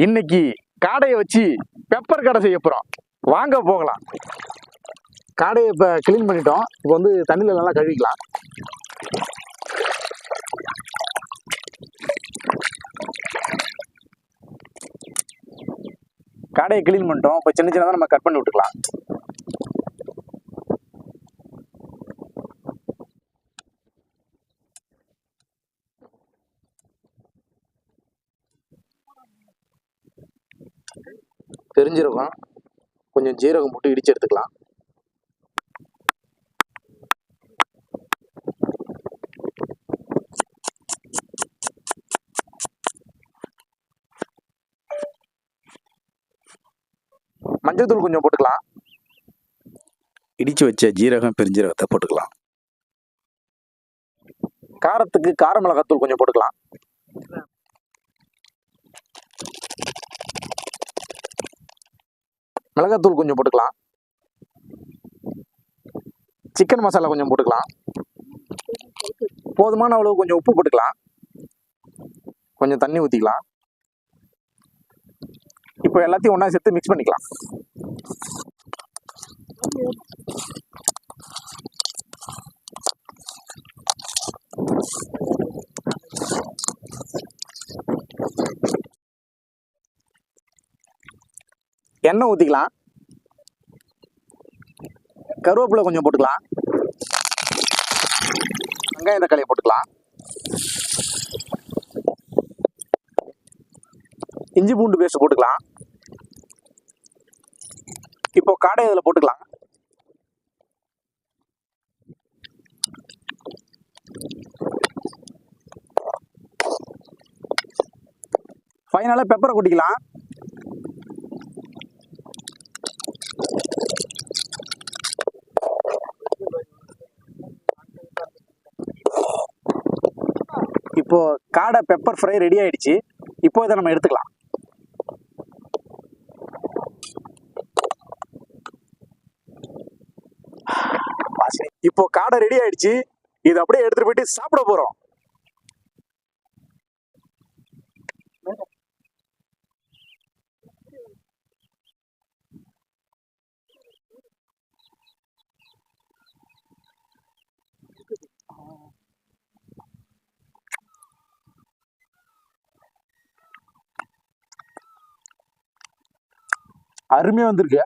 இன்னைக்கு காடையை வச்சு பெப்பர் கடை செய்ய போறோம். வாங்க போகலாம். காடையை இப்போ கிளீன் பண்ணிட்டோம். இப்போ வந்து தண்ணியில் நல்லா கழுவிக்கலாம். காடையை கிளீன் பண்ணிட்டோம். இப்போ சின்ன சின்னதாக நம்ம கட் பண்ணி விட்டுக்கலாம். பெருஞ்சீரகம், கொஞ்சம் ஜீரகம் போட்டு இடிச்சு எடுத்துக்கலாம். மஞ்சள் தூள் கொஞ்சம் போட்டுக்கலாம். இடிச்சு வச்ச ஜீரகம் பெருஞ்சீரகத்தை போட்டுக்கலாம். காரத்துக்கு கார மிளகாத்தூள் கொஞ்சம் போட்டுக்கலாம். மிளகாத்தூள் கொஞ்சம் போட்டுக்கலாம். சிக்கன் மசாலா கொஞ்சம் போட்டுக்கலாம். போதுமான அளவு கொஞ்சம் உப்பு போட்டுக்கலாம். கொஞ்சம் தண்ணி ஊற்றிக்கலாம். இப்போ எல்லாத்தையும் ஒன்றா சேர்த்து மிக்ஸ் பண்ணிக்கலாம். எண்ணெய் ஊற்றிக்கலாம். கருவேப்பிலை கொஞ்சம் போட்டுக்கலாம். வெங்காயம் தக்காளியை போட்டுக்கலாம். இஞ்சி பூண்டு பேஸ்ட் போட்டுக்கலாம். இப்போ காடை இதில் போட்டுக்கலாம். ஃபைனலாக பெப்பரை கொட்டிக்கலாம். இப்போ காடை பெப்பர் ஃப்ரை ரெடி ஆயிடுச்சு. இப்போ இதை நம்ம எடுத்துக்கலாம். இப்போ காடை ரெடி ஆயிடுச்சு. இது அப்படியே எடுத்துட்டு போயிட்டு சாப்பிட போறோம். அருமையா வந்திருக்கு.